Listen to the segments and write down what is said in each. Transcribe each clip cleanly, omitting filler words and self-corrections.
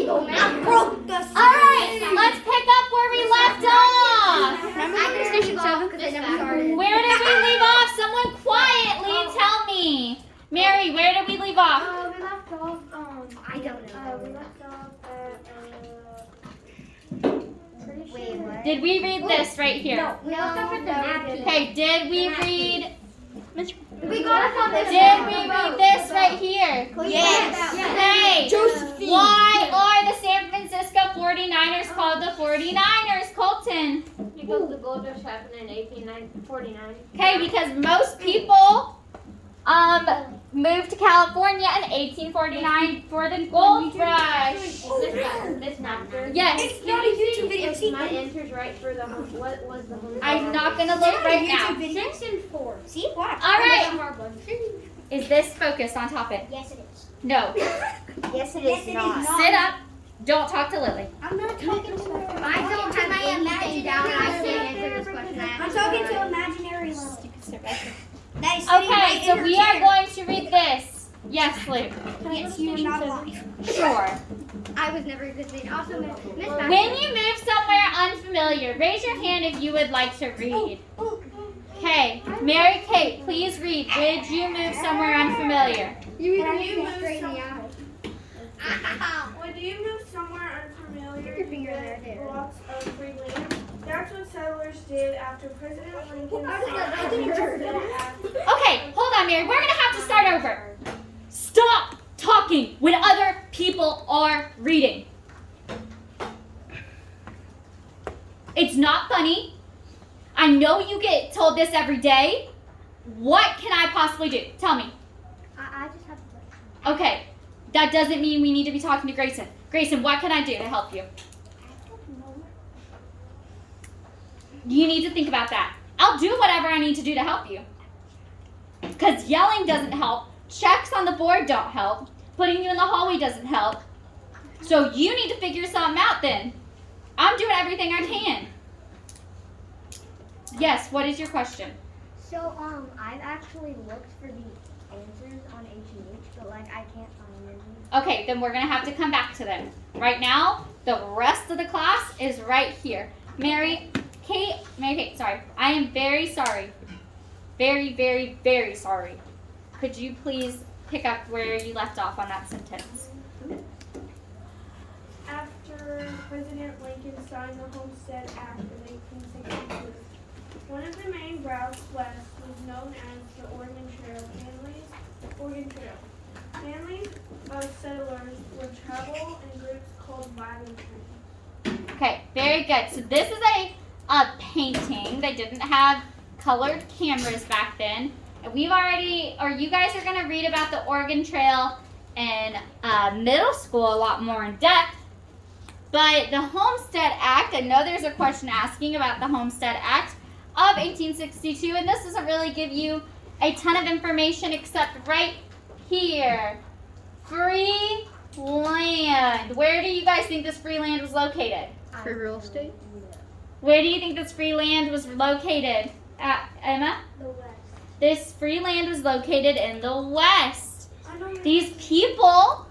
illegal man. Broke the Alright, let's pick up where we left off. Remember Station 7 because they never started. Where did we leave off? Someone quietly tell me. Mary, where did we leave off? We left off, I don't know. We left off at, wait, what? Did we read this right here? No, we left off at the map. Okay, did we read? We got it on this. Did we read this right here? Yes. Hey, Josephine. why are the San Francisco 49ers called the 49ers, Colton? Because the gold rush happened in 1849. Okay, because most people moved to California in 1849 for the gold rush. Miss Master. Yes. It's not a YouTube video. If See, my answer's right for the home, what was the home? I'm not gonna look right now. 6 and 4. See what? All right. Is this focused on topic? Yes, it is. No. Yes, it is not. Sit up. Don't talk to Lily. I'm not talking to her. I don't have my imaginary down. I can't answer this question. I'm talking to imaginary level. That is sitting Okay, right so in we her are chair. going to read this. Yes, Luke. Yes, you are not alive. Sure. I was never existing. Also, Miss Master. When you move somewhere unfamiliar, raise your hand if you would like to read. Okay, Mary Kate, please read. Did you move somewhere unfamiliar? You move straight in the eye. When you move somewhere unfamiliar, Your finger you there, get there. lots of free land. That's what settlers did after President Lincoln How does that signed the make sense? Homestead Act. Okay, hold on, Mary. We're gonna have to start over. Stop talking when other people are reading. It's not funny. I know you get told this every day. What can I possibly do? Tell me. I just have a question. Okay, that doesn't mean we need to be talking to Grayson. Grayson, what can I do to help you? You need to think about that. I'll do whatever I need to do to help you. Because yelling doesn't help. Checks on the board don't help. Putting you in the hallway doesn't help. So you need to figure something out then. I'm doing everything I can. Yes, what is your question? So, I've actually looked for the answers on H&H, but, I can't find any. Okay, then we're going to have to come back to them. Right now, the rest of the class is right here. Mary Kate, sorry. I am very sorry. Very, very, very sorry. Could you please pick up where you left off on that sentence? After President Lincoln signed the Homestead Act of 1862, one of the main routes west was known as the Oregon Trail. Families of settlers would travel in groups called wagon trains. Okay, very good. So this is a painting. They didn't have colored cameras back then. And we've already, or you guys are going to read about the Oregon Trail in middle school a lot more in depth. But the Homestead Act, I know there's a question asking about the Homestead Act of 1862, and this doesn't really give you a ton of information except right here. Free land. Where do you guys think this free land was located? For real estate? Where do you think this free land was located? Emma? The West. This free land was located in the West. I don't These people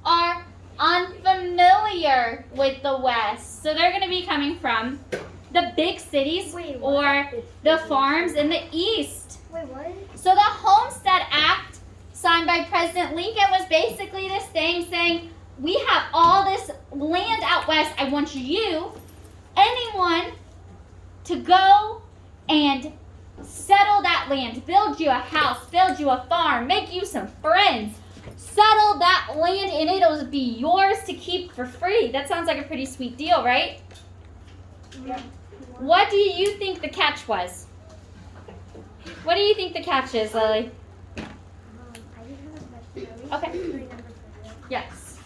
are unfamiliar with the West. So they're going to be coming from the big cities Wait, what? or the farms in the East. Wait, what? So the Homestead Act signed by President Lincoln was basically this thing saying, we have all this land out west. I want you, anyone, to go and settle that land, build you a house, build you a farm, make you some friends, settle that land, and it'll be yours to keep for free. That sounds like a pretty sweet deal, right? Yeah. What do you think the catch was? What do you think the catch is, Lily? I just have a question. Okay. Three numbers for this. Yes.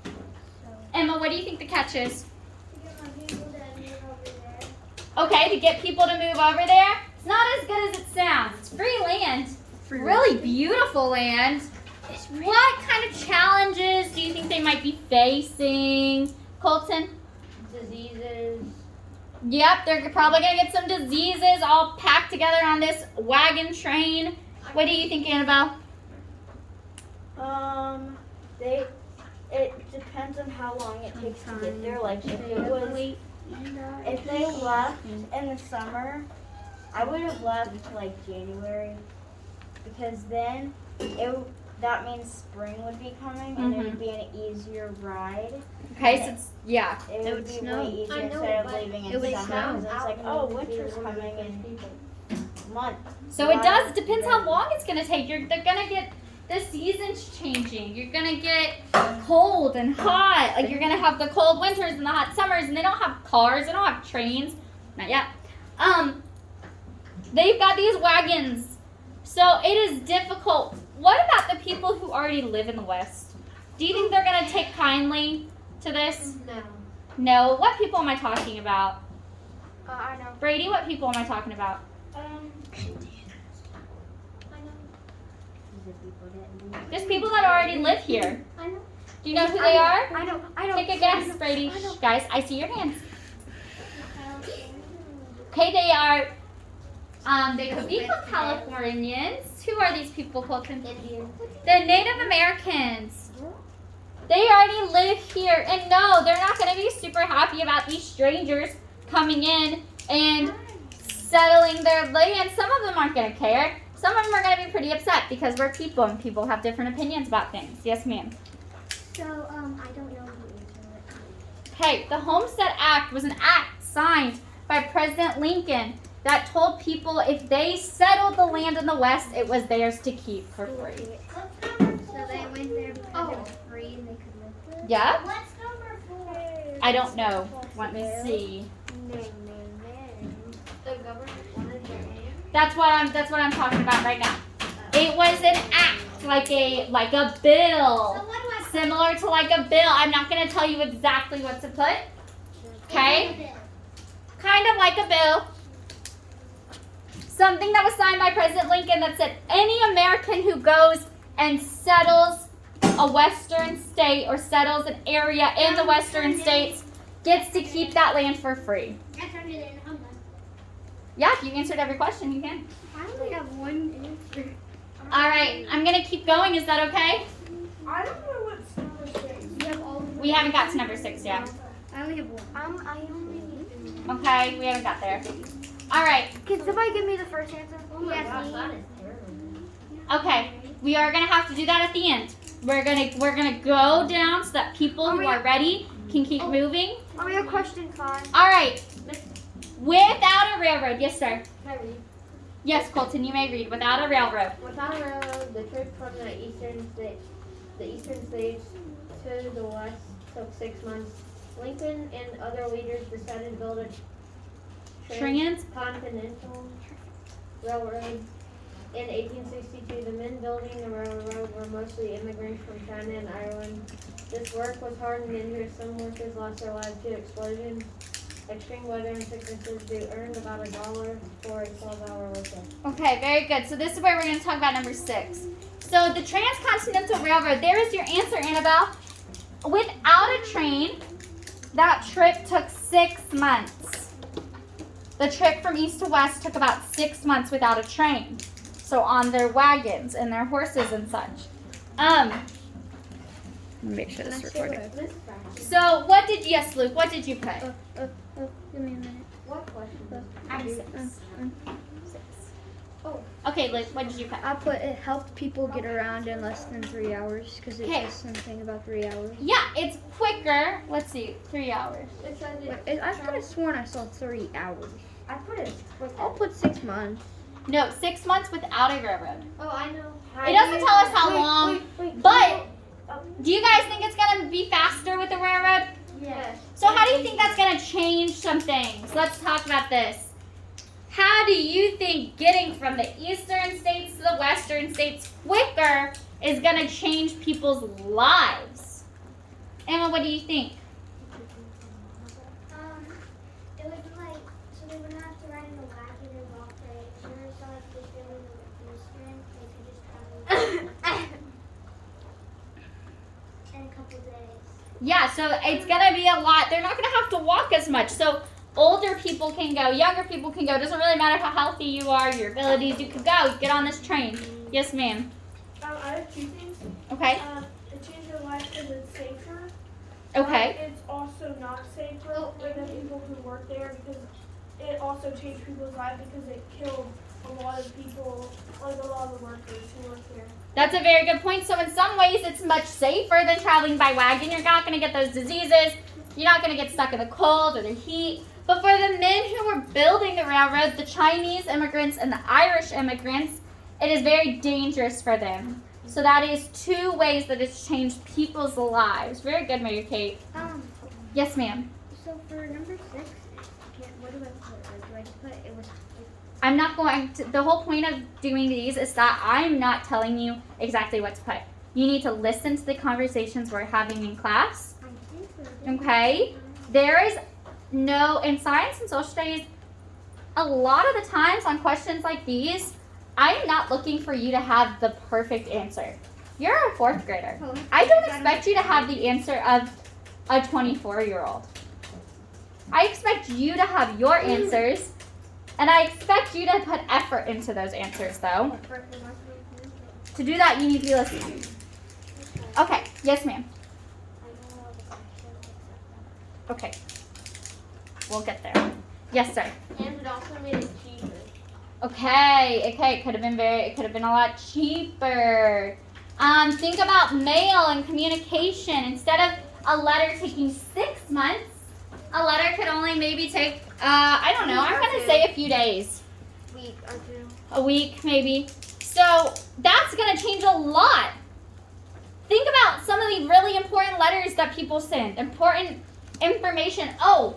So, Emma, what do you think the catch is? to get my people to move over there. Okay, to get people to move over there? It's not as good as it sounds. It's free land. Really beautiful land. What kind of challenges do you think they might be facing? Colton? Diseases. Yep, they're probably going to get some diseases all packed together on this wagon train. What do you think, Annabelle? They it depends on how long it takes to get there. Like if they left in the summer, I would have left like January, because then that means spring would be coming and it would be an easier ride. Okay, so it's, yeah. It would be way easier instead of leaving in summer. Because it's like, oh, winter's coming in a month. So it does. It depends how long it's gonna take. They're gonna get the seasons changing. You're gonna get cold and hot. Like you're gonna have the cold winters and the hot summers, and they don't have cars. They don't have trains. Not yet. They've got these wagons, so it is difficult. What about the people who already live in the West? Do you think they're gonna take kindly to this? No. No. What people am I talking about? I know. Brady, what people am I talking about? Just people that already live here. I know. Do you know who they are? I know. I know. Take a guess, Brady. Shh, guys, I see your hands. Okay, they are, they could be from Californians. Who are these people, Colton? Indian. The Native Americans. They already live here. And no, they're not going to be super happy about these strangers coming in and settling their land. Some of them aren't going to care. Some of them are going to be pretty upset because we're people and people have different opinions about things. Yes, ma'am. So, I don't know who is. Okay, the Homestead Act was an act signed by President Lincoln that told people if they settled the land in the West, it was theirs to keep for free. So they went there because it was free and they could live there? Yeah? What's number 4? I don't know. Let me see. The government wanted their name. That's what I'm talking about right now. It was an act, like a bill. So what do I Similar to like a bill. I'm not gonna tell you exactly what to put. Okay? Kind of like a bill. Something that was signed by President Lincoln that said any American who goes and settles a western state or settles an area in the western states gets to keep that land for free. I turned it in. I'm done. Yeah, if you answered every question, you can. I only have one answer. All right, I'm gonna keep going. Is that okay? I don't know what's number 6. You have all of We haven't got to number 6 yet. I only have one. I only need Okay, we haven't got there. All right. Can somebody give me the first answer? Oh my Yes, gosh, me. that is terrible. Okay, we are gonna have to do that at the end. We're gonna go down so that people who are ready can keep moving. We have question 5. All right. Without a railroad, yes, sir. Can I read? Yes, Colton, you may read. Without a railroad. Without a railroad, the trip from the eastern states to the west took 6 months. Lincoln and other leaders decided to build a transcontinental railroad. In 1862, the men building the railroad were mostly immigrants from China and Ireland. This work was hard and dangerous. Some workers lost their lives to explosions, extreme weather, and sicknesses. They earned about $1 for a 12-hour workday. Okay, very good. So this is where we're going to talk about number 6. So the Transcontinental Railroad, there is your answer, Annabelle. Without a train, that trip took 6 months. The trip from east to west took about 6 months without a train. So on their wagons and their horses and such. Let me make sure this is recording. So what did, yes, Luke, what did you put? Give me a minute. What question? I'm 6. 6. Oh. Okay, Luke, what did you put? I put it helped people get around in less than 3 hours because it Okay. says something about 3 hours. Yeah, it's quicker. Let's see, 3 hours. It says I could have sworn I saw 3 hours. I put it. I'll put 6 months. No, 6 months without a railroad. Oh, I know. It doesn't tell us how long, but do you guys think it's going to be faster with the railroad? Yes. So how do you think that's going to change some things? Let's talk about this. How do you think getting from the eastern states to the western states quicker is going to change people's lives? Emma, what do you think? It would be like, so they wouldn't have to ride in a wagon and walk very sure, so like if they were in the eastern, they could just travel in a couple days. Yeah, so it's going to be a lot. They're not going to have to walk as much. So older people can go, younger people can go. It doesn't really matter how healthy you are, your abilities. You could go. Get on this train. Yes, ma'am. I have 2 things. Okay. It changed their life because it's safer. Okay. It's also not safe for the people who work there because it also changed people's lives because it killed a lot of people, like a lot of the workers who work there. That's a very good point. So in some ways, it's much safer than traveling by wagon. You're not going to get those diseases. You're not going to get stuck in the cold or the heat. But for the men who were building the railroad, the Chinese immigrants and the Irish immigrants, it is very dangerous for them. So that is 2 ways that it's changed people's lives. Very good, Mary Kate. Yes, ma'am. So for number 6, what do I put? Like, do I just put it was? I'm not going to, the whole point of doing these is that I'm not telling you exactly what to put. You need to listen to the conversations we're having in class. Okay? There is no, in science and social studies, a lot of the times on questions like these, I am not looking for you to have the perfect answer. You're a 4th grader. I don't expect you to have the answer of a 24-year-old. I expect you to have your answers, and I expect you to put effort into those answers, though. To do that, you need to be listening. Okay. Yes, ma'am. Okay. We'll get there. Yes, sir. And it also made it cheaper. Okay, it could have been a lot cheaper. Think about mail and communication. Instead of a letter taking 6 months, a letter could only maybe take, I don't know, I'm going to say a few days. Week or 2. A week, maybe. So that's going to change a lot. Think about some of the really important letters that people send. Important information. Oh,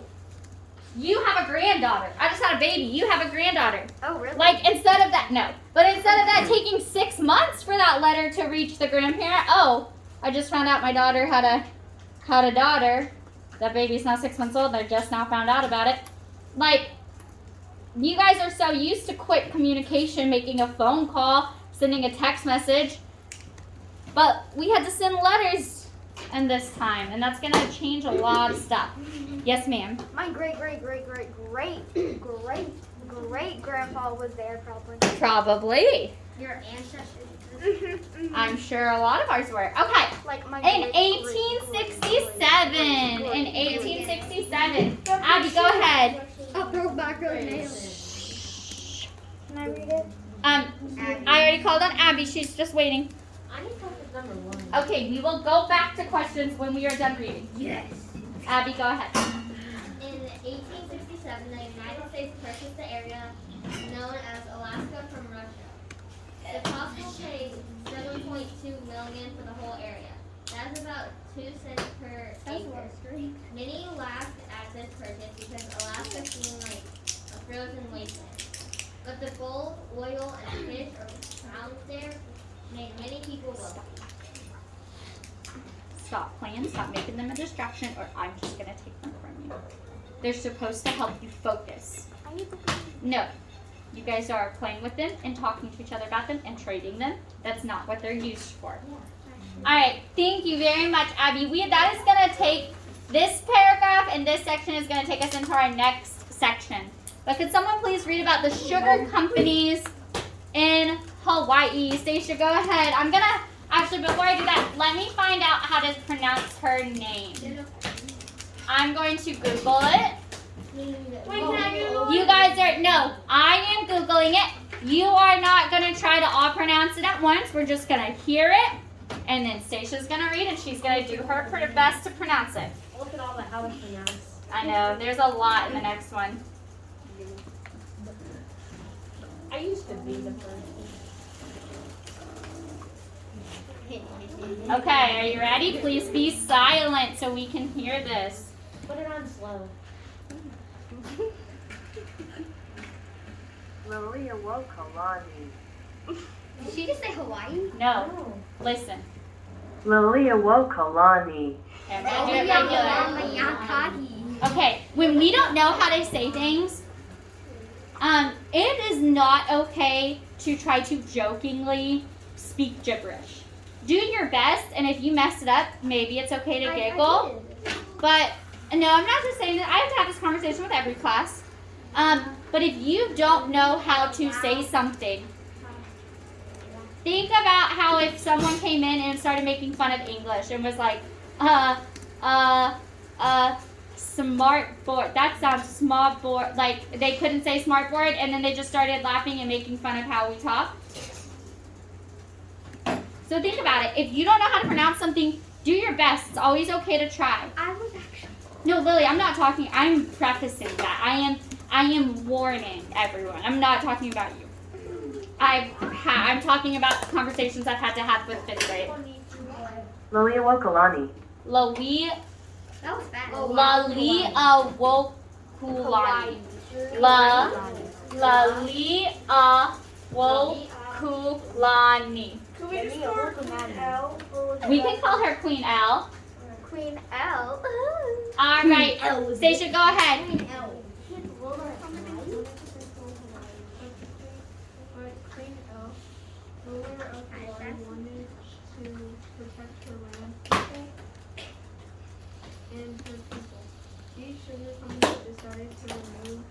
you have a granddaughter. I just had a baby. You have a granddaughter. Oh, really? Like, instead of that, no. But instead of that taking 6 months for that letter to reach the grandparent, oh, I just found out my daughter had a daughter. That baby's now 6 months old. I just now found out about it. Like, you guys are so used to quick communication, making a phone call, sending a text message. But we had to send letters in this time, and that's going to change a lot of stuff. Yes, ma'am. My great grandpa was there probably. Probably. Your ancestors. I'm sure a lot of ours were. Okay. Like my In 1867. In 1867. Abby, go ahead. Oh, Brokeback Mountain. Can I read it? I already called on Abby. She's just waiting. I need to talk with number 1. Okay, we will go back to questions when we are done reading. Yes. Abby, go ahead. In 1867, the United States purchased the area known as Alaska from Russia. The cost will pay $7.2 million for the whole area. That's about 2 cents per acre. Many laughed at this purchase because Alaska seemed like a frozen wasteland. But the gold, oil, and fish found there made many people wealthy. Stop playing. Stop making them a distraction, or I'm just going to take them from you. They're supposed to help you focus. No. You guys are playing with them and talking to each other about them and trading them. That's not what they're used for. All right. Thank you very much, Abby. That is going to take, this paragraph and this section is going to take us into our next section. But could someone please read about the sugar companies in Hawaii? Stacia, go ahead. I'm going to, actually, before I do that, let me find out how to pronounce her name. I'm going to Google it. You guys are, no, I am Googling it. You are not going to try to all pronounce it at once. We're just going to hear it, and then Stacia's going to read, and she's going to do her best to pronounce it. Look at all the how it's pronounced. I know, there's a lot in the next one. I used to be the first. Okay, are you ready? Please be silent so we can hear this. Put it on slow. Maria Wokalani. Did she just say Hawaii? No, listen. Malia Wokalani. Okay, I'm going to do it regular. Okay, when we don't know how to say things, it is not okay to try to jokingly speak gibberish. Do your best, and if you mess it up, maybe it's okay to giggle. But no, I'm not just saying that. I have to have this conversation with every class. But if you don't know how to say something, think about how if someone came in and started making fun of English and was like, smart board. That sounds smart board. Like they couldn't say smart board, and then they just started laughing and making fun of how we talk. So think about it. If you don't know how to pronounce something, do your best. It's always okay to try. I was actually. No, Lily, I'm not talking. I'm prefacing that. I am warning everyone. I'm not talking about you. I'm talking about the conversations I've had to have with 5th grade. Lalia Wokalani. That was fast. Lalia Wokulani. Lalia Wokulani. Can we just call her Queen L? We can call her Queen L. Queen L. All right, Stacia, go ahead. Queen L. Ruler of Hawaii wanted to protect her land and her people. These sugar companies decided to remove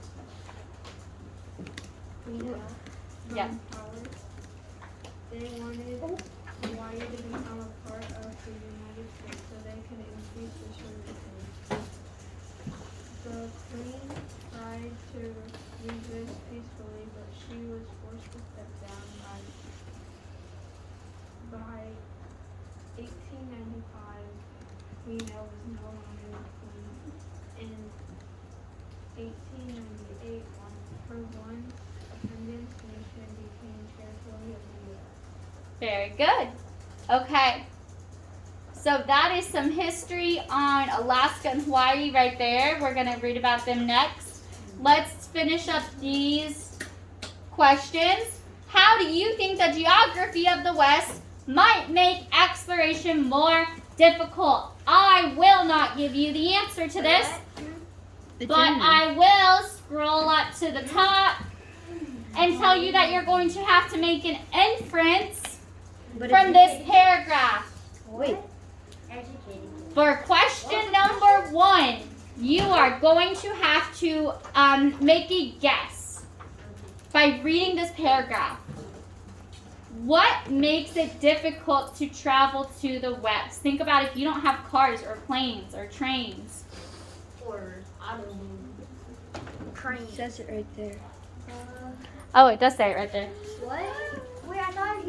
Queen L from Yes. power. They wanted Hawaii to become a part of the United States so they could increase the sugar trade. The queen tried to resist peacefully, but she was forced to step down by 1895. Queen L was no longer the queen. In 1898, her one appendix nation became territory of the U.S. Very good. Okay. So that is some history on Alaska and Hawaii right there. We're going to read about them next. Let's finish up these questions. How do you think the geography of the West might make exploration more difficult? I will not give you the answer to this, but I will scroll up to the top and tell you that you're going to have to make an inference from this paragraph. Wait. For question number 1, you are going to have to make a guess by reading this paragraph. What makes it difficult to travel to the West? Think about if you don't have cars or planes or trains. Or Train. it says it right there. Oh, it does say it right there. What? Wait, I thought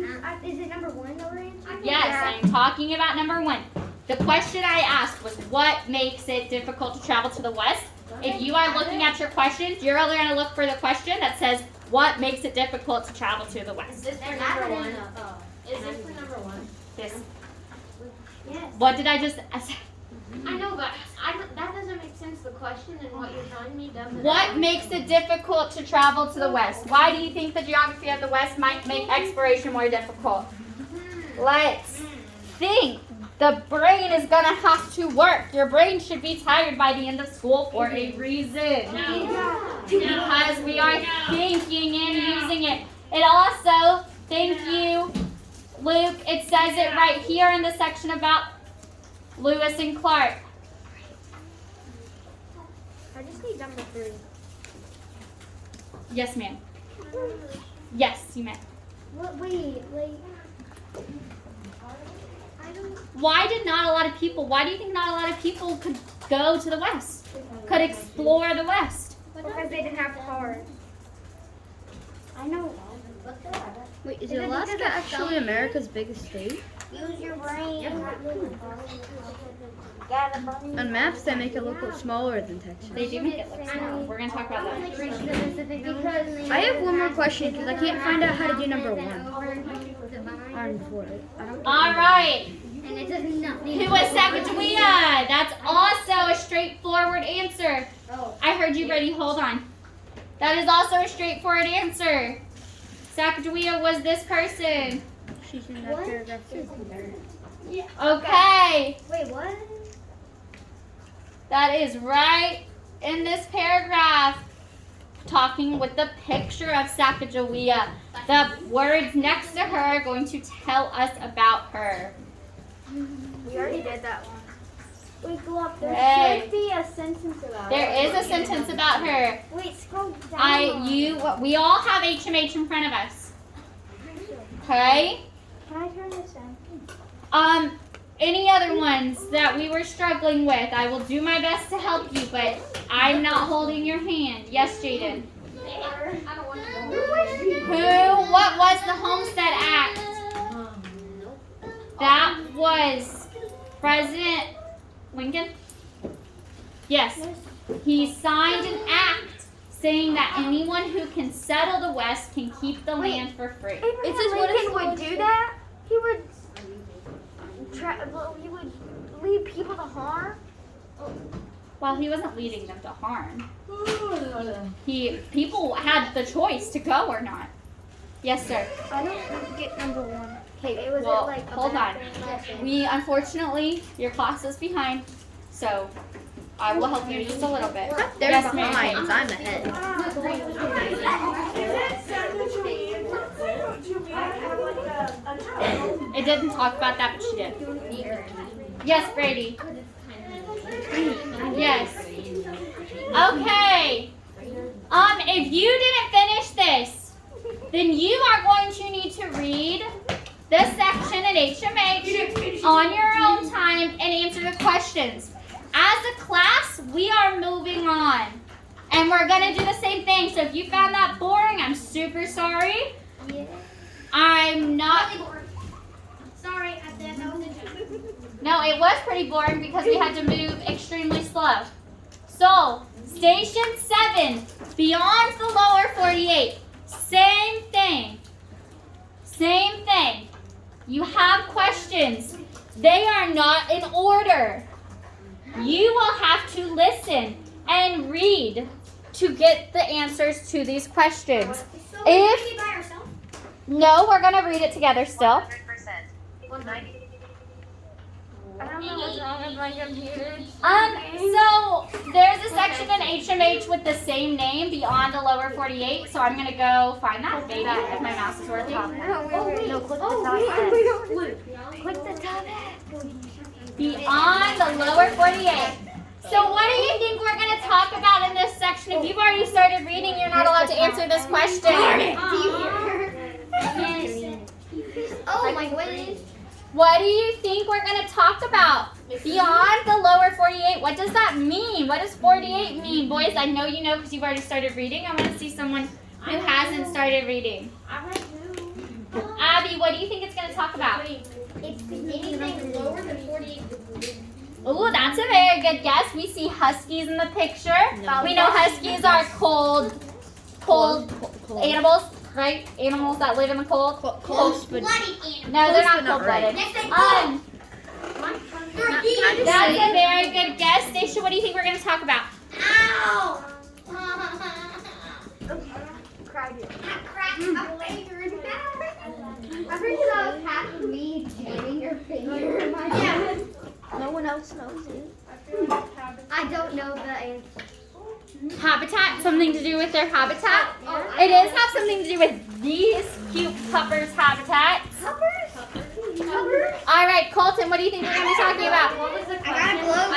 is it number 1 already? Yes, I'm talking about number 1. The question I asked was what makes it difficult to travel to the West? If you are looking at your questions, you're only going to look for the question that says what makes it difficult to travel to the West. Is this for number 1? Is this for number 1? This. Yes. What did I just say? I know, but that doesn't make sense. The question and what you're telling me doesn't. What makes it difficult to travel to the West? Why do you think the geography of the West might make exploration more difficult? Let's think. The brain is going to have to work. Your brain should be tired by the end of school for a reason. Because we are thinking and using it. It also, thank you, Luke, it says it right here in the section about Lewis and Clark. I just need number 3. Yes, ma'am. Yes, you may. What? Wait. Why do you think not a lot of people could go to the West? Could explore the West? Because they didn't have cars. I know. Wait, is Is it Alaska because of actually America's biggest state? Use your brain. On maps, they make it look smaller than Texas. They do make it look small. We're going to talk about that. I have one more question because I can't find out how to do number 1 on 4. All right. And it does nothing. Who was Sacagawea? That's also a straightforward answer. I heard you ready. Hold on. That is also a straightforward answer. Sacagawea was this person. She's in that paragraph too. Okay. Wait, what? That is right in this paragraph. Talking with the picture of Sacagawea. The words next to her are going to tell us about her. We already did that one. Wait, go up. There Hey. should be a sentence about There is a sentence about her. Wait, scroll down. We all have HMH in front of us. Okay? Can I turn this in? any other ones that we were struggling with, I will do my best to help you, but I'm not holding your hand. Yes, Jaden. What was the Homestead Act? That was President Lincoln? Yes. He signed an act saying that anyone who can settle the West can keep the land for free. Abraham Lincoln would do that? He would lead people to harm? Well, he wasn't leading them to harm. People had the choice to go or not. Yes, sir. I don't get number one. Okay, it was Well, like hold on. We, unfortunately, your class is behind, so I will help you just a little bit. Yes, ma'am. I'm ahead. It didn't talk about that, but she did. Yes, Brady. Yes. Okay. If you didn't finish this, then you are going to need to read this section at HMH on your own time and answer the questions. As a class, we are moving on. And we're going to do the same thing. So if you found that boring, I'm super sorry. Yeah. I'm not. Sorry, I said that was a joke. No, it was pretty boring because we had to move extremely slow. So, Station 7, beyond the lower 48. Same thing. Same thing. You have questions. They are not in order. You will have to listen and read to get the answers to these questions. So we read it by ourselves? No, we're going to read it together still. 190. I don't know what's wrong with my computer. So there's a section in HMH with the same name beyond the lower 48. So I'm gonna go find that maybe if my mouse is worth talking. No, click the top. Click the top. Beyond the lower 48. So what do you think we're gonna talk about in this section? If you've already started reading, you're not allowed to answer this question. Oh my goodness. What do you think we're gonna talk about? Beyond the lower 48, what does that mean? What does 48 mean? Boys, I know you know because you've already started reading. I want to see someone who hasn't started reading. Abby, what do you think it's gonna talk about? It's anything lower than 48 degrees. Ooh, that's a very good guess. We see huskies in the picture. We know huskies are cold animals, right? Animals that live in the cold. Bloody animals. No, they're not cold-blooded. Next thing, That's a very good guess. Stacia, what do you think we're going to talk about? Ow! Cried it. I cracked a finger. I heard that was half of me jamming your finger in my mouth. No one else knows it. I don't know the answer. Habitat, something to do with their habitat. It does have something to do with these cute puppers' habitats. All right, Colton, what do you think we're going to be talking about? I got gloves.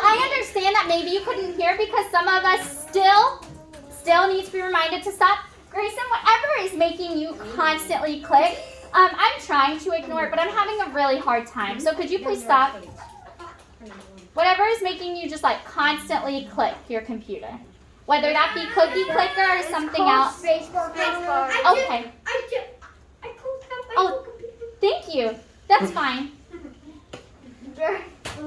I understand that maybe you couldn't hear because some of us still need to be reminded to stop. Grayson, whatever is making you constantly click, I'm trying to ignore it, but I'm having a really hard time. So could you please stop? Whatever is making you just like constantly click your computer. Whether that be Cookie Clicker or something else. Okay. Oh, thank you. That's fine.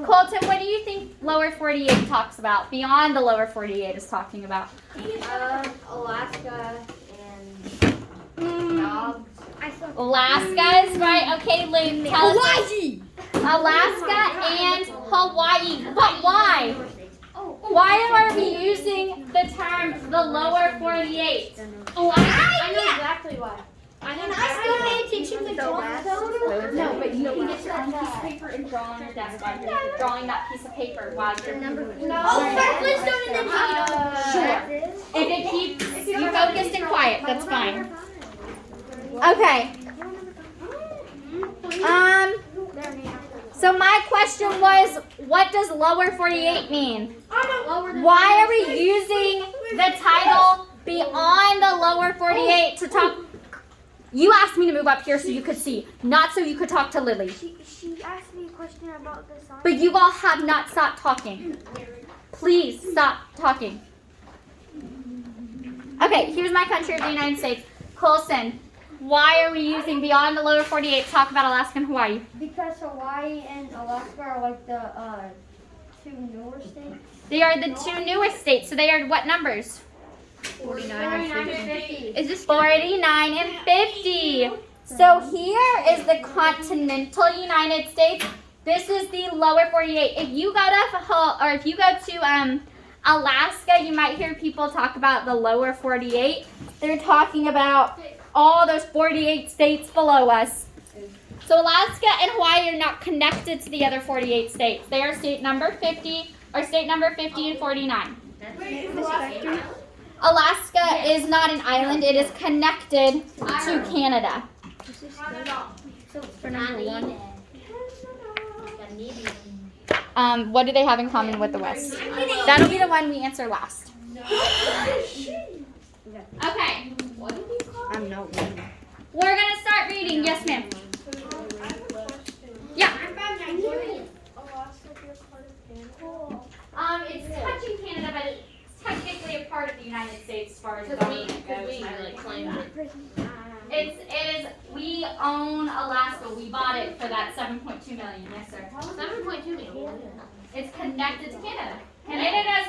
Colton, what do you think lower 48 talks about? Beyond the lower 48 is talking about. Alaska and dogs. Alaska is right. Okay, Luke, tell us. Hawaii! Alaska and Hawaii. But why? Why are we using the term the lower 48? I know exactly why. Can I still pay attention to drawing? No, but you can get that on a piece of paper and draw on your desk while you're drawing that piece of paper while you're Oh, start Flintstone and then Sure. If it keeps you focused and quiet, that's fine. Okay. So my question was, what does lower 48 mean? Why are we using the title beyond the lower 48 to talk? You asked me to move up here so you could see, not so you could talk to Lily. She asked me question about the sign. But you all have not stopped talking. Please stop talking. Okay, here's my country of the United States. Colson, why are we using beyond the lower 48 to talk about Alaska and Hawaii? Because Hawaii and Alaska are like the two newer states. They are the two newest states, so they are what numbers? 49 and 50. Is this 49 and 50? So here is the continental United States. This is the lower 48. If you go to Alaska, you might hear people talk about the lower 48. They're talking about all those 48 states below us. So Alaska and Hawaii are not connected to the other 48 states. They are state number 50 and 49. Alaska is not an island. It is connected to Canada. For number 1. What do they have in common with the West? That'll be the one we answer last. Okay. I'm not one. We're going to start reading. Yes, ma'am. I have a question. Yeah. Alaska be a part of Canada? It's touching Canada, but it's technically a part of the United States as far as government goes. We own Alaska. We bought it for that 7.2 million. Yes, sir. 7.2 million. It's connected to Canada. Canada's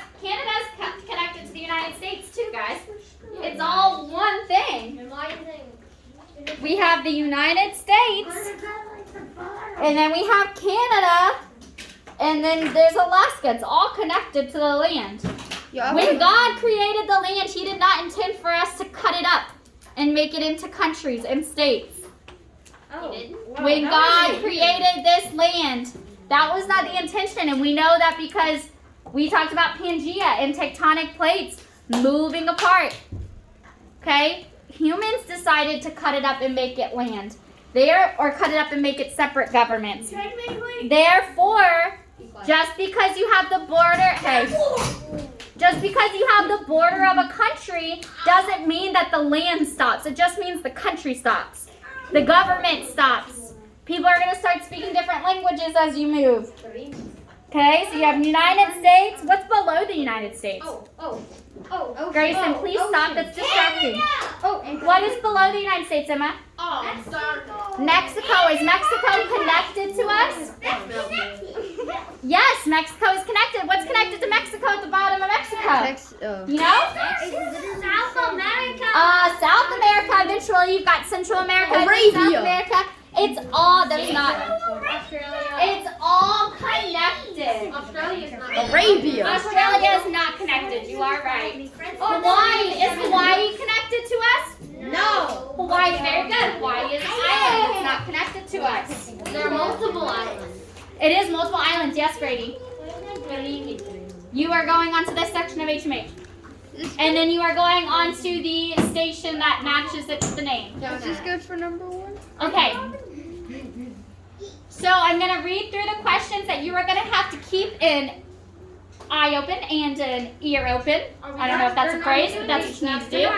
connected to the United States too, guys. It's all one thing. And why do they? We have the United States, and then we have Canada, and then there's Alaska. It's all connected to the land. When God created the land, He did not intend for us to cut it up and make it into countries and states. When God created this land, that was not the intention, and we know that because we talked about Pangea and tectonic plates moving apart. Okay? Humans decided to cut it up and make it land. Or cut it up and make it separate governments. Therefore, just because you have the border, just because you have the border of a country doesn't mean that the land stops. It just means the country stops. The government stops. People are going to start speaking different languages as you move. Okay, so you have United States. What's below the United States? Grayson, please stop. That's distracting. What is below the United States, Emma? Mexico. Is Mexico connected to us? Yes, Mexico is connected. What's connected to Mexico at the bottom of Mexico? You know? South America. South America. Eventually, you've got Central America, South America. It's all. It's all connected. Australia's not. Australia is not connected. You are right. Hawaii. Is Hawaii connected to us? No. Hawaii, very good. Hawaii is an island. It's not connected to us. There are multiple islands. It is multiple islands. Yes, Brady. You are going on to this section of HMH. And then you are going on to the station that matches it to the name. Is this good for number 1? Okay. So I'm going to read through the questions that you are going to have to keep an eye open and an ear open. I don't know if that's a phrase, but that's what you need to do.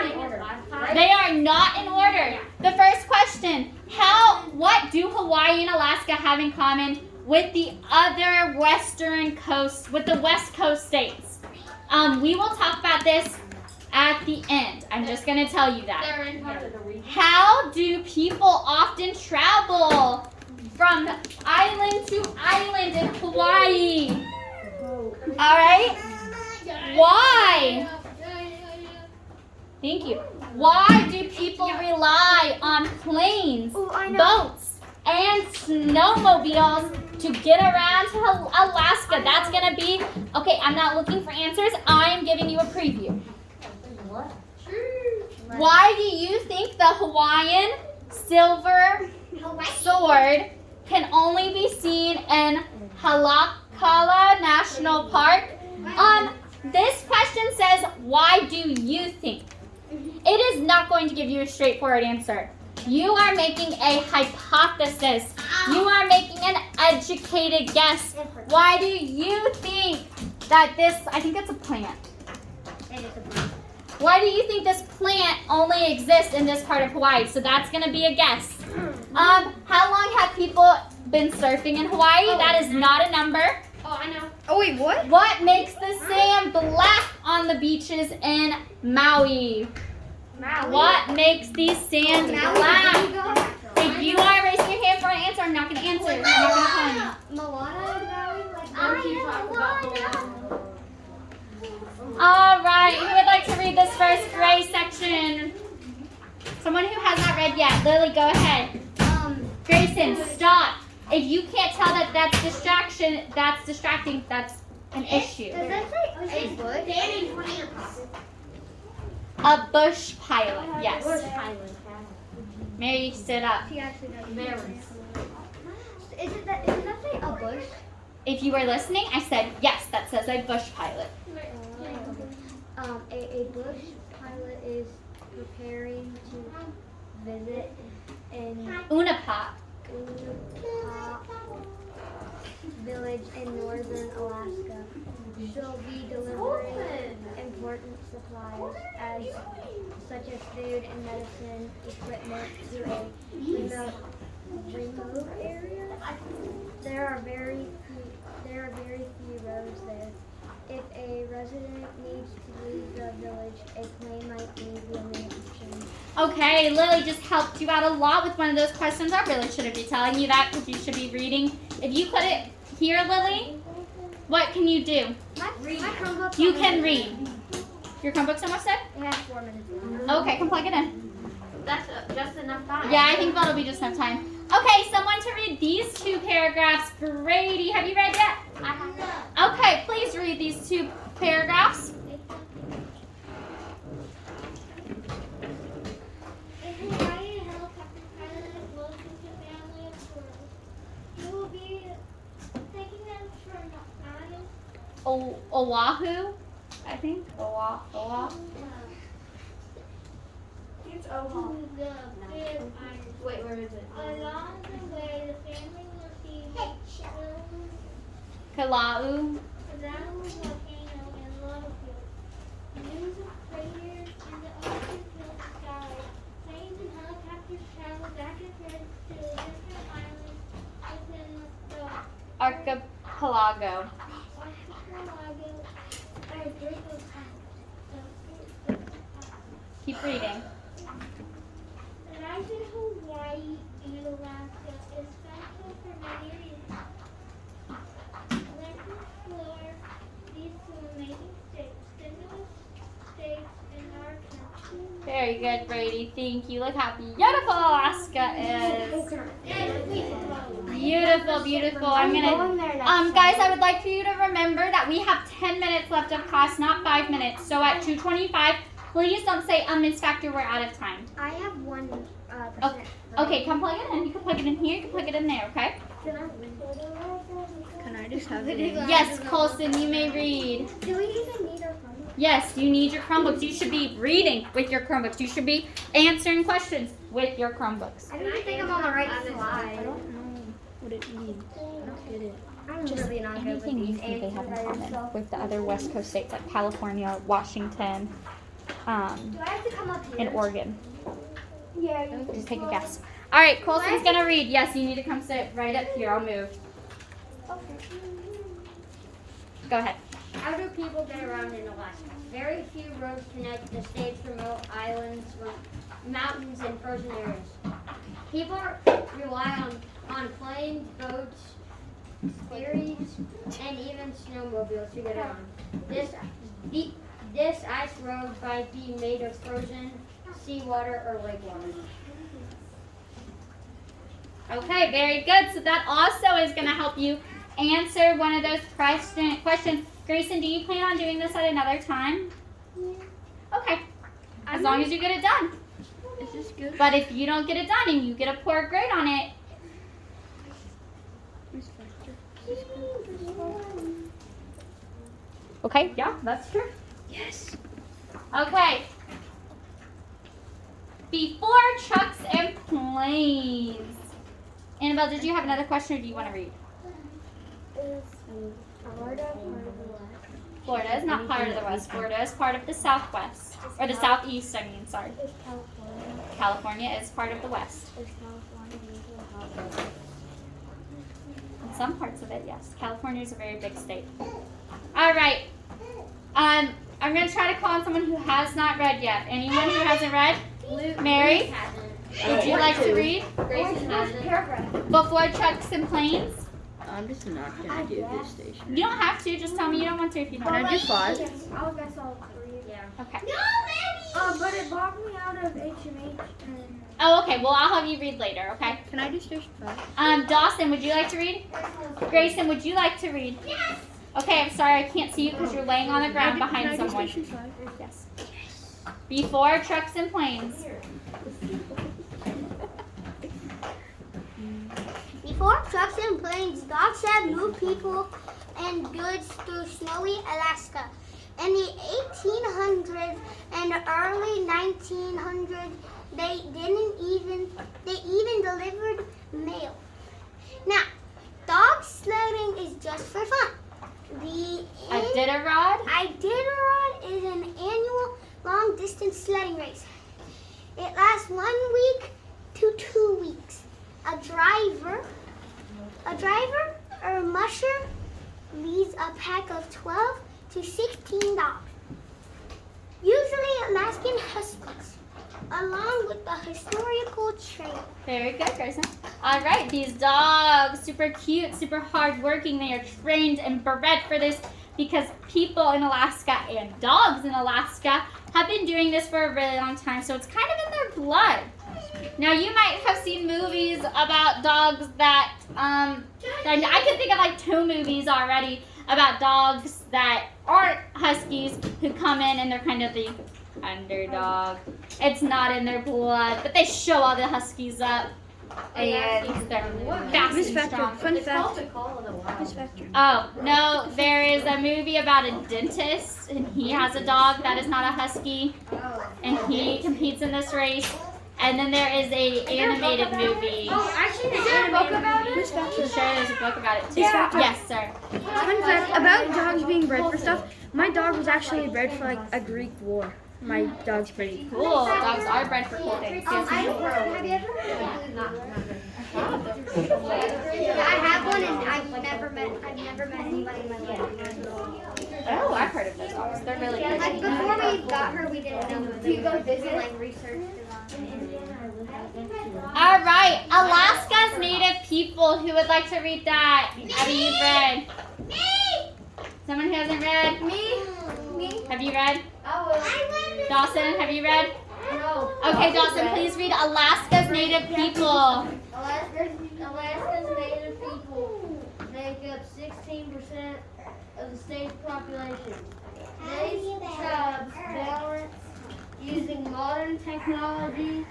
They are not in order. The first question, what do Hawaii and Alaska have in common with the other western coast, with the West Coast states? We will talk about this at the end. I'm just going to tell you that. How do people often travel from island to island in Hawaii? All right? Why? Thank you. Why do people rely on planes, boats, and snowmobiles to get around to Alaska? That's going to be, okay, I'm not looking for answers. I am giving you a preview. Why do you think the Hawaiian silver sword can only be seen in Halakala National Park? This question says, why do you think? It is not going to give you a straightforward answer. You are making a hypothesis. You are making an educated guess. Why do you think that I think it's a plant. Why do you think this plant only exists in this part of Hawaii? So that's going to be a guess. How long have people been surfing in Hawaii? That is not a number. Oh, I know. Oh wait, what? What makes the sand black on the beaches in Maui? What makes these sands black? If you are raising your hand for an answer, I'm not going to answer. I'm not going to tell you. Moana Valley, like All right, who would like to read this first gray section? Someone who has not read yet. Lily, go ahead. Grayson, stop. If you can't tell that that's distraction, that's distracting, that's an issue. Does that say a bush? A bush pilot, yes. Island. Mary, sit up. She actually does. Does that say a bush? If you were listening, I said yes, that says a bush pilot. A bush pilot is preparing to visit in Unapap. village in northern Alaska. She'll be delivering important supplies such as food and medicine equipment to a remote area. There are very few roads there. If a resident needs to leave the village, a plane might be the only option. Okay, Lily just helped you out a lot with one of those questions. I really shouldn't be telling you that because you should be reading. If you couldn't hear Lily, what can you do? My Chromebook. You can read. Your Chromebook's almost dead? It has 4 minutes left. Okay, come plug it in. That's just enough time. Yeah, I think that'll be just enough time. Okay, someone to read these 2 paragraphs. Brady, have you read yet? I have Okay, please read these 2 paragraphs. A Hawaiian helicopter pilot is welcome to family of tourists. He will be taking them from islands. Oahu, I think. Oahu. It's Oahu. To the Big Island. Wait, where is it? Along the way, the family will see Kalau. Kadahu volcano and lava fields. News of craters in the ocean fill the sky. Planes and helicopters travel back and forth to different islands within the Archipelago. archipelago. Keep reading. The life in Hawaii and Alaska is special for many reasons. Let's explore these 2 amazing states, stimulus states in our country. Very good, Brady. Thank you. Look how beautiful Alaska is. Beautiful, beautiful. I'm gonna, guys, I would like for you to remember that we have 10 minutes left of class, not 5 minutes. So at 2:25, please don't say, Miss Factor, we're out of time. I have 1%. Okay, come plug it in. You can plug it in here. You can plug it in there, okay? Can I just have it? Yes, Colson, you may read. Do we even need our phone? Yes, you need your Chromebooks. You should be reading with your Chromebooks. You should be answering questions with your Chromebooks. I don't even think I'm on the right I slide. don't know what it means. I don't get it. I'm really not good with Anything you these think they have in answers by common yourself. with the other West Coast states like California, Washington, Do I have to come up here? and Oregon. Yeah. Just take a guess. All right, Colson's gonna read. Yes, you need to come sit right up here. I'll move. Go ahead. How do people get around in Alaska? Very few roads connect the state's remote islands with mountains and frozen areas. People rely on planes, boats, ferries, and even snowmobiles to get around. This ice road might be made of frozen seawater or lake water. Okay, very good. So that also is gonna help you answer one of those questions. Grayson, do you plan on doing this at another time? Okay. As long as you get it done. Is this good? But if you don't get it done and you get a poor grade on it, okay, yeah, that's true. Yes. Okay. Before trucks and planes. Annabelle, did you have another question or do you want to read? Is Florida part of the West? Florida is not part of the West. Florida is part of the Southwest. Or the Southeast, I mean, sorry. Is California? California is part of the West. Is California usually hot weather? some parts of it, yes. California is a very big state. All right. I'm going to try to call on someone who has not read yet. Anyone who hasn't read? Mary, would you like to read? Grayson hasn't. Before Trucks and Planes? I'm just not gonna do this station. You don't have to. Just tell me you don't want to if you don't. Can I do 5? I'll guess all 3. Yeah. Okay. But it locked me out of HMH and Oh, okay. Well, I'll have you read later, okay? Can I do station 5? Dawson, would you like to read? Grayson, would you like to read? Yes. Okay, I'm sorry. I can't see you because you're laying on the ground behind someone. Yes. Before Trucks and Planes. Before trucks and planes, dogs have moved people and goods through snowy Alaska. In the 1800s and early 1900s, they even delivered mail. Now, dog sledding is just for fun. Iditarod? Iditarod is an annual long-distance sledding race. It lasts 1 week to 2 weeks. A driver or musher leads a pack of 12 to 16 dogs, usually Alaskan Huskies, along with the historical trail. Very good, Grayson. All right, these dogs, super cute, super hardworking. They are trained and bred for this because people in Alaska and dogs in Alaska have been doing this for a really long time, so it's kind of in their blood. Now, you might have seen movies about dogs that, I can think of like 2 movies already about dogs that aren't Huskies who come in and they're kind of the underdog. It's not in their blood, but they show all the Huskies up. And they're fast and strong. Fun fact. Oh, no, there is a movie about a dentist, and he has a dog that is not a Husky, and he competes in this race. And then there is a animated movie. Oh, actually, is there a book about it? Sure, there's a book about it too. Yeah. Yes, sir. Fun fact about dogs being bred for stuff. My dog was actually bred for like a Greek war. My dog's pretty Cool. Dogs are bred for cool things. Yes, Have you ever I have one, and I've never met anybody in my life. Oh, I've heard of those dogs. They're really good. Like before we got her, we didn't know. Do you go visit, like research? All right, Alaska's native people. Who would like to read that? Abby, you've read. Me. Someone who hasn't read? Me. Have you read? I Dawson, have you read? No. Okay, Dawson, please read Alaska's native people. Alaska's native people make up 16% of the state's population. These tribes balance using modern technology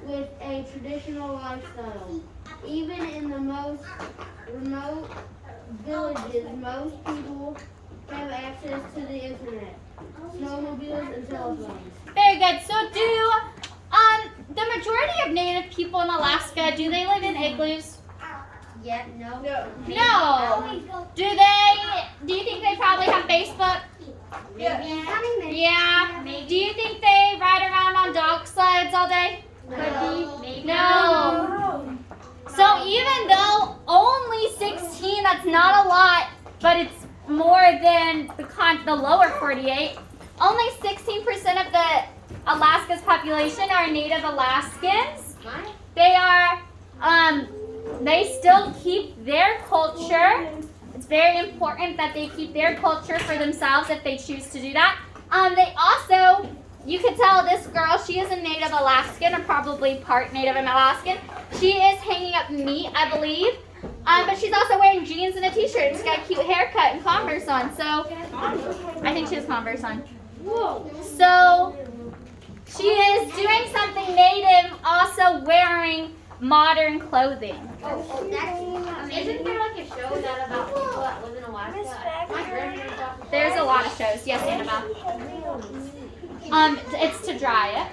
with a traditional lifestyle. Even in the most remote villages, most people have access to the internet, snowmobiles, and telephones. Very good. So the majority of native people in Alaska, do they live in igloos? Yeah, no. No. Do you think they probably have Facebook? Yeah. Do you think they ride around on dog sleds all day? No. So even though only 16, that's not a lot, but it's more than the lower 48, only 16% of the Alaska's population are Native Alaskans. They are, they still keep their culture. It's very important that they keep their culture for themselves if they choose to do that. They also, you could tell this girl, she is a Native Alaskan, or probably part Native Alaskan. She is hanging up meat, I believe. But she's also wearing jeans and a t-shirt. She's got a cute haircut and Converse on. So, I think she has Converse on. So, she is doing something Native, also wearing modern clothing. Isn't there like a show about people that live in Alaska? My grandparents watch. There's a lot of shows. Yes, Annabelle. It's to dry it.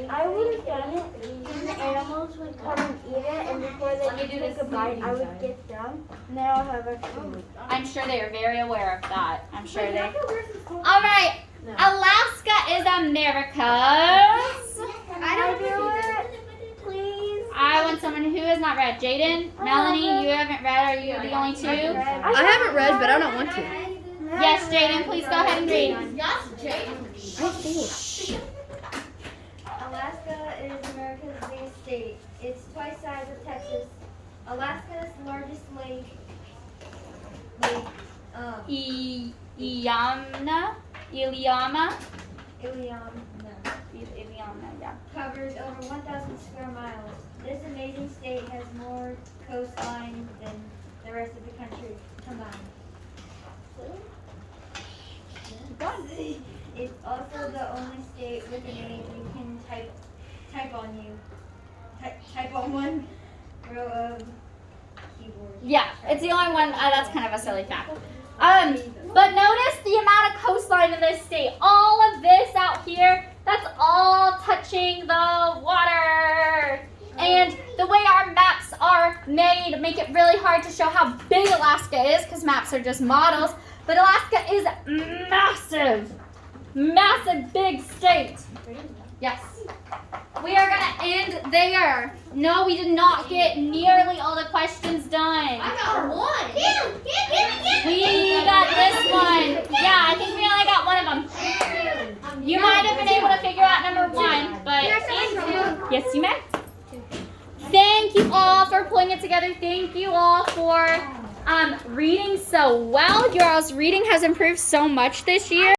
I would have done it, and the animals would come and eat it, and before they could take a bite, I would get them, and then I'll have a food. I'm sure they are very aware of that. I'm sure they. All right, Alaska is America's. don't do it. Please. I I want someone who has not read. Jaden, Melanie, you haven't read. Are you the only two? I haven't read, but I don't want to. Yes, Jaden, please go ahead and read. Alaska is America's biggest state. It's twice the size of Texas. Alaska's largest lake, Iliamna, Iliamna, yeah. covers over 1,000 square miles. This amazing state has more coastline than the rest of the country combined. It's also the only state with a name you can type on one row of keyboard. Yeah, it's the only one. That's kind of a silly fact. But notice the amount of coastline in this state. All of this out here, that's all touching the water. And the way our maps are made make it really hard to show how big Alaska is, because maps are just models. But Alaska is massive. Massive big state. Yes. We are going to end there. No, we did not get nearly all the questions done. I got one. We got this one. Yeah, I think we only got one of them. You might have been able to figure out number one, but yes, you may. Thank you all for pulling it together. Thank you all for reading so well. Your all's reading has improved so much this year.